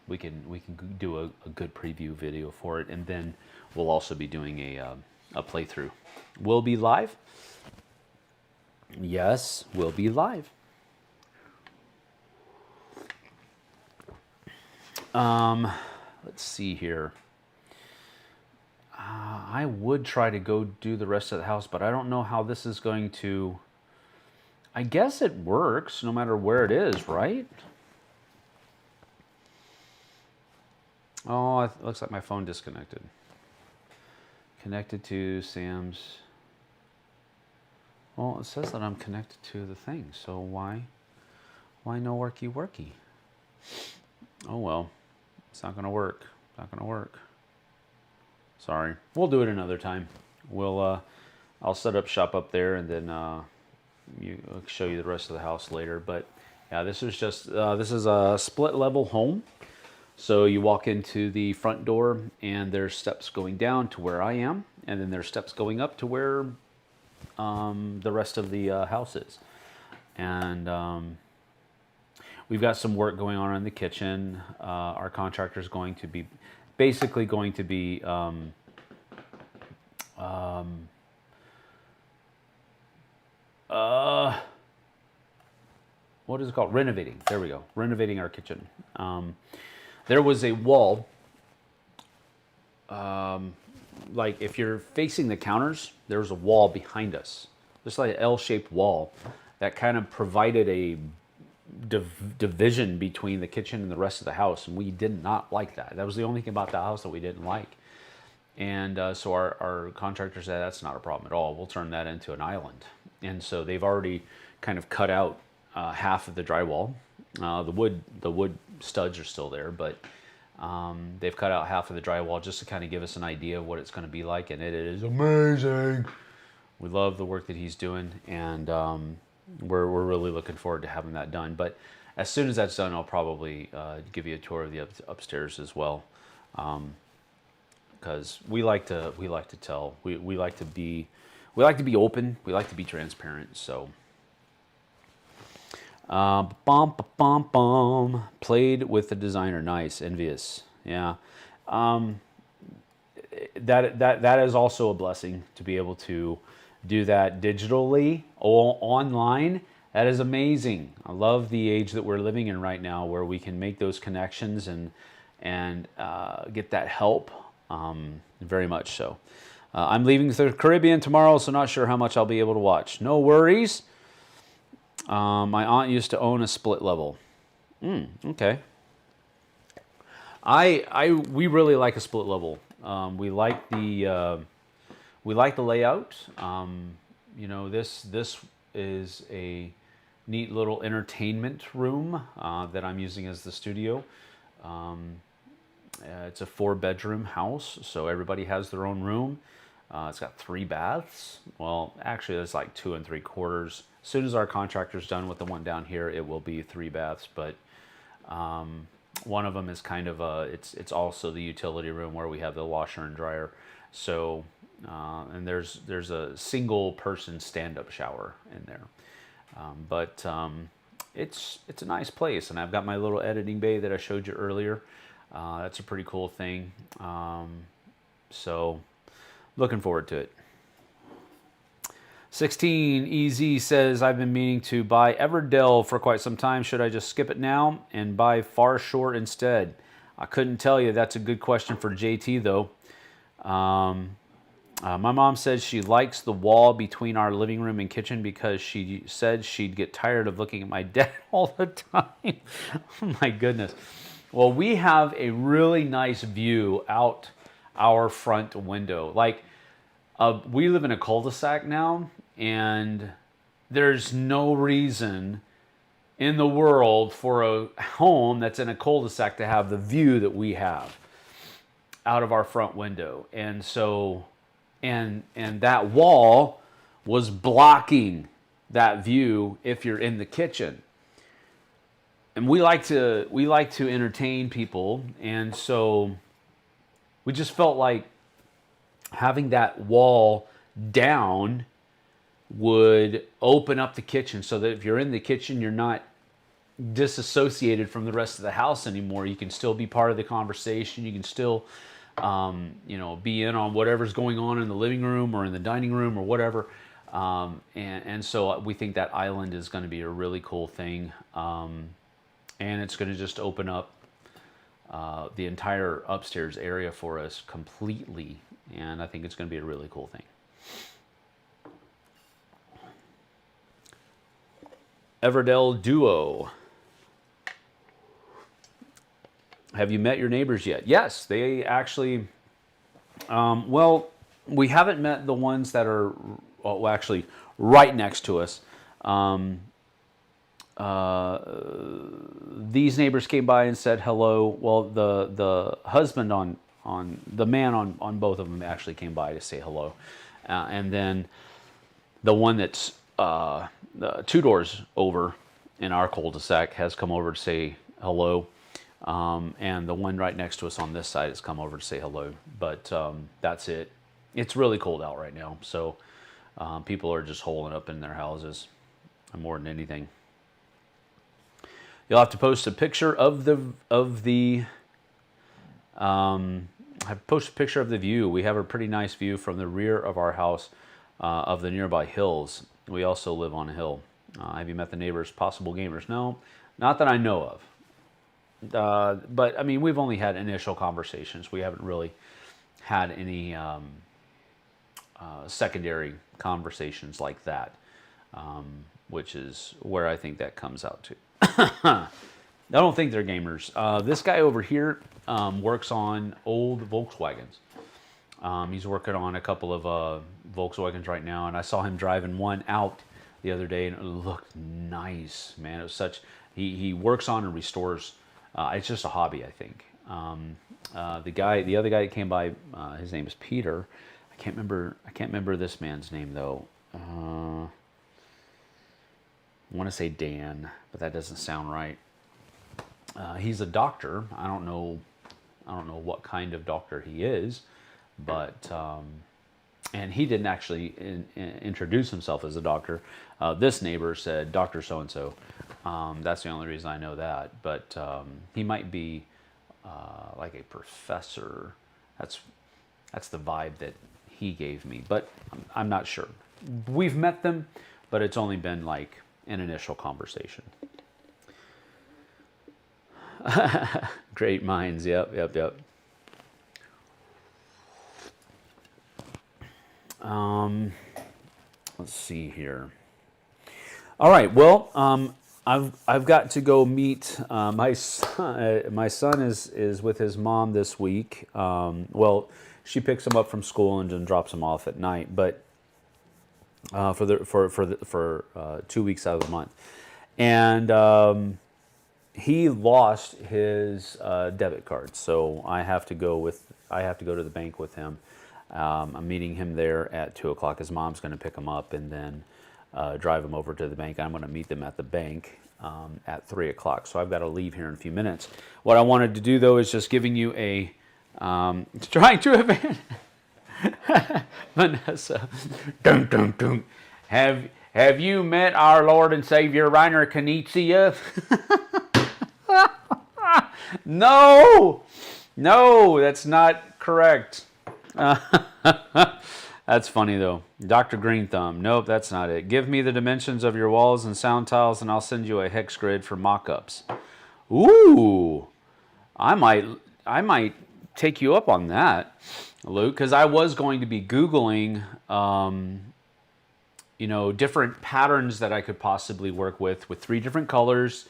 we can do a good preview video for it, and then we'll also be doing a playthrough. We'll be live. Yes, we'll be live. Let's see here. I would try to go do the rest of the house, but I don't know how this is going to... I guess it works no matter where it is, right? Oh, it looks like my phone disconnected. Connected to Sam's... Well, it says that I'm connected to the thing, so why no worky? Oh well, it's not gonna work. Not gonna work. Sorry. We'll do it another time. I'll set up shop up there, and then I'll show you the rest of the house later. But yeah, this is just this is a split level home. So you walk into the front door, and there's steps going down to where I am, and then there's steps going up to where the rest of the house is. And we've got some work going on in the kitchen. Our contractor is going to be basically what is it called? Renovating. There we go. Renovating our kitchen. There was a wall, like if you're facing the counters, there's a wall behind us. Just like an L-shaped wall that kind of provided a division between the kitchen and the rest of the house, and we did not like that. That was the only thing about the house that we didn't like. And so our contractor said, that's not a problem at all. We'll turn that into an island. And so they've already kind of cut out half of the drywall. The wood studs are still there, but they've cut out half of the drywall just to kind of give us an idea of what it's going to be like. And it is amazing. We love the work that he's doing, and we're really looking forward to having that done. But as soon as that's done, I'll probably give you a tour of the upstairs as well. Because we like to tell, we like to be open, we like to be transparent. So played with the designer, nice, envious, yeah. That is also a blessing to be able to do that digitally or online. That is amazing. I love the age that we're living in right now, where we can make those connections and get that help. Very much so. I'm leaving the Caribbean tomorrow, so not sure how much I'll be able to watch. No worries. My aunt used to own a split level. Okay. We really like a split level. We like the layout. You know, this is a neat little entertainment room that I'm using as the studio. It's a 4-bedroom house, so everybody has their own room. It's got 3 baths. Well, actually, there's like 2 3/4. As soon as our contractor's done with the one down here, it will be 3 baths. But one of them is kind of it's also the utility room where we have the washer and dryer. So and there's a single person stand-up shower in there. But it's a nice place, and I've got my little editing bay that I showed you earlier. That's a pretty cool thing. So looking forward to it. 16 EZ says, I've been meaning to buy Everdell for quite some time. Should I just skip it now and buy Far Short instead? I couldn't tell you. That's a good question for JT though. My mom said she likes the wall between our living room and kitchen because she said she'd get tired of looking at my dad all the time. Oh my goodness. Well, we have a really nice view out our front window. Like, we live in a cul-de-sac now, and there's no reason in the world for a home that's in a cul-de-sac to have the view that we have out of our front window. And so, and that wall was blocking that view if you're in the kitchen. And we like to entertain people, and so we just felt like having that wall down would open up the kitchen so that if you're in the kitchen, you're not disassociated from the rest of the house anymore. You can still be part of the conversation. You can still, you know, be in on whatever's going on in the living room or in the dining room or whatever. And so we think that island is going to be a really cool thing. And it's going to just open up the entire upstairs area for us completely. And I think it's going to be a really cool thing. Everdell Duo. Have you met your neighbors yet? Yes, they actually, well, we haven't met the ones that are, well, actually right next to us. These neighbors came by and said hello. Well, the husband on the man on both of them actually came by to say hello. And then the one that's 2 doors over in our cul-de-sac has come over to say hello. And the one right next to us on this side has come over to say hello. But that's it. It's really cold out right now. So people are just holing up in their houses more than anything. You'll have to post a picture of the I've posted a picture of the view. We have a pretty nice view from the rear of our house of the nearby hills. We also live on a hill. Have you met the neighbors, possible gamers? No, not that I know of. But I mean, we've only had initial conversations. We haven't really had any secondary conversations like that, which is where I think that comes out to. I don't think they're gamers. This guy over here works on old Volkswagens. He's working on a couple of Volkswagens right now, and I saw him driving one out the other day, and it looked nice, man. It was such. He works on and restores. It's just a hobby, I think. The other guy that came by, his name is Peter. I can't remember this man's name though. I want to say Dan, but that doesn't sound right. He's a doctor. I don't know what kind of doctor he is, but and he didn't actually introduce himself as a doctor. This neighbor said Dr. So-and-so. That's the only reason I know that. But he might be like a professor. That's the vibe that he gave me. But I'm not sure. We've met them, but it's only been like an initial conversation. Great minds. Yep. Let's see here. All right. Well, I've got to go meet my son. My son is with his mom this week. Well, she picks him up from school and then drops him off at night. But for 2 weeks out of the month, and he lost his debit card, so I have to go to the bank with him. I'm meeting him there at 2 o'clock. His mom's going to pick him up and then drive him over to the bank. I'm going to meet them at the bank at 3 o'clock. So I've got to leave here in a few minutes. What I wanted to do though is just giving you a trying to event. Vanessa, dun, dun, dun. Have you met our Lord and Savior Reiner Knizia? No, that's not correct. That's funny though. Dr. Green Thumb. Nope, that's not it. Give me the dimensions of your walls and sound tiles and I'll send you a hex grid for mock-ups. Ooh, I might take you up on that, Luke, because I was going to be Googling, different patterns that I could possibly work with 3 different colors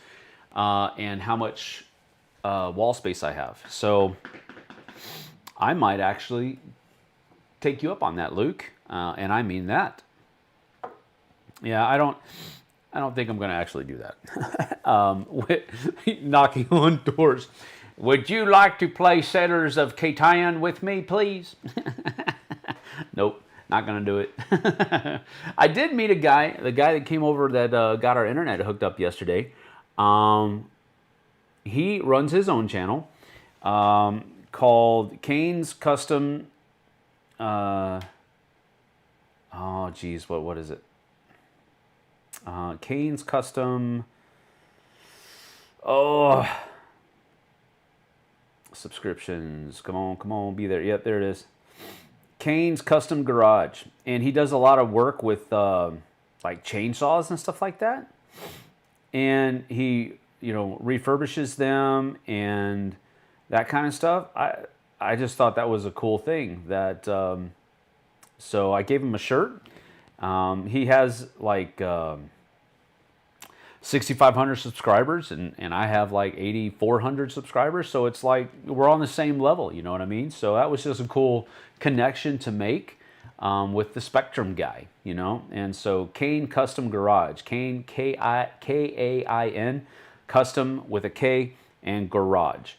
and how much wall space I have. So I might actually take you up on that, Luke, and I mean that. Yeah, I don't think I'm going to actually do that. Knocking on doors. Would you like to play Settlers of Catan with me, please? Nope, not going to do it. I did meet the guy that came over that got our internet hooked up yesterday. He runs his own channel called Kane's Custom. What is it? Kane's Custom. Subscriptions. Come on, be there. Yep, there it is. Kane's Custom Garage, and he does a lot of work with like chainsaws and stuff like that. And he, refurbishes them and that kind of stuff. I just thought that was a cool thing. That so I gave him a shirt. He has like 6,500 subscribers, and I have like 8,400 subscribers. So it's like we're on the same level. You know what I mean? So that was just a cool connection to make with the Spectrum guy. And so Kane Custom Garage, Kane Kain, Custom with a K, and Garage.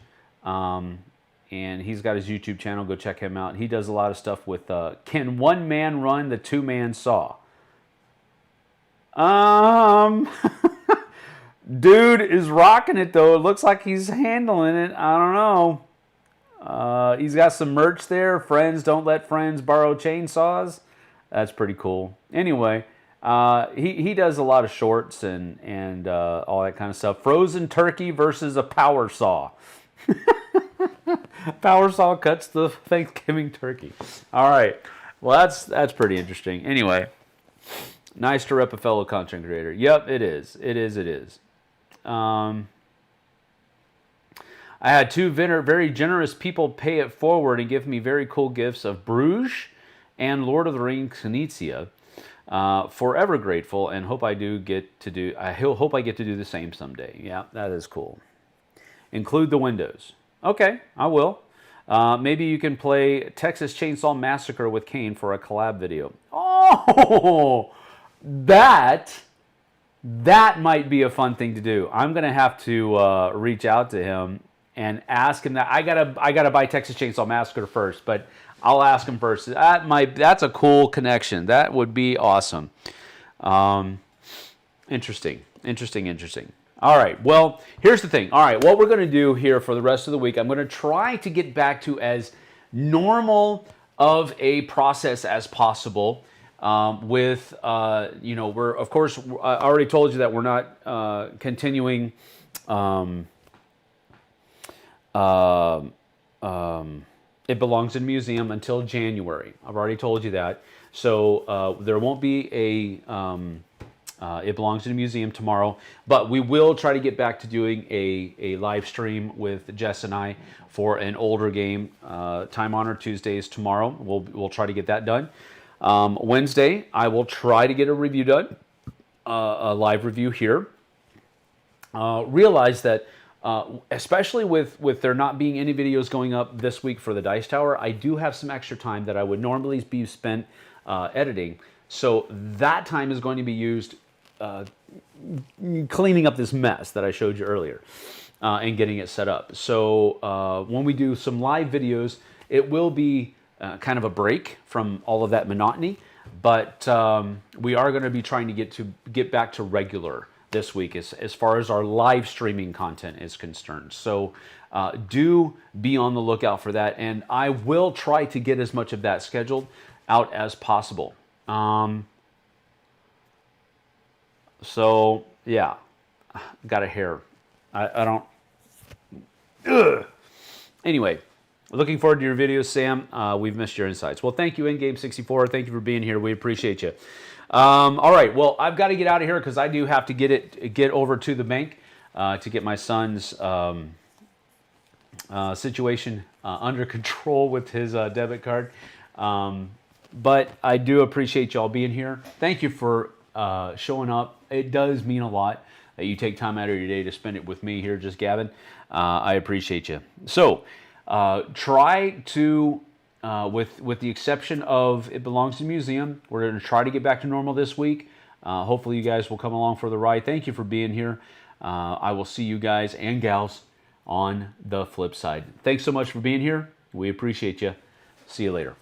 And he's got his YouTube channel. Go check him out. He does a lot of stuff with can one man run the 2-man saw? Dude is rocking it though. It looks like he's handling it. I don't know. He's got some merch there. Friends don't let friends borrow chainsaws. That's pretty cool. Anyway, he does a lot of shorts and all that kind of stuff. Frozen turkey versus a power saw. Power saw cuts the Thanksgiving turkey. All right. Well, that's pretty interesting. Anyway, nice to rep a fellow content creator. Yep, it is. It is. I had 2 very generous people pay it forward and give me very cool gifts of Bruges and Lord of the Rings Knizia. Forever grateful, and hope I do get to do. Hope I get to do the same someday. Yeah, that is cool. Include the windows. Okay, I will. Maybe you can play Texas Chainsaw Massacre with Kane for a collab video. Oh, that might be a fun thing to do. I'm gonna have to reach out to him and ask him that. I gotta buy Texas Chainsaw Massacre first, but I'll ask him first. That's a cool connection. That would be awesome. Interesting. All right, well, here's the thing. All right, what we're going to do here for the rest of the week, I'm going to try to get back to as normal of a process as possible with, we're, of course, I already told you that we're not continuing It Belongs in a Museum until January. I've already told you that. So there won't be a It Belongs in a Museum tomorrow, but we will try to get back to doing a live stream with Jess and I for an older game. Time Honor Tuesdays tomorrow. We'll try to get that done. Wednesday, I will try to get a review done, a live review here. Realize that especially with there not being any videos going up this week for the Dice Tower, I do have some extra time that I would normally be spent editing. So that time is going to be used cleaning up this mess that I showed you earlier and getting it set up. So when we do some live videos, it will be kind of a break from all of that monotony, but we are going to be trying to get back to regular this week as far as our live streaming content is concerned. So do be on the lookout for that, and I will try to get as much of that scheduled out as possible. So yeah, got a hair. I don't. Ugh. Anyway, looking forward to your videos, Sam. We've missed your insights. Well, thank you, Endgame64. Thank you for being here. We appreciate you. All right. Well, I've got to get out of here because I do have to get over to the bank to get my son's situation under control with his debit card. But I do appreciate y'all being here. Thank you for showing up. It does mean a lot that you take time out of your day to spend it with me here, just gabbing. I appreciate you. So try to, with the exception of It Belongs to the Museum, we're going to try to get back to normal this week. Hopefully you guys will come along for the ride. Thank you for being here. I will see you guys and gals on the flip side. Thanks so much for being here. We appreciate you. See you later.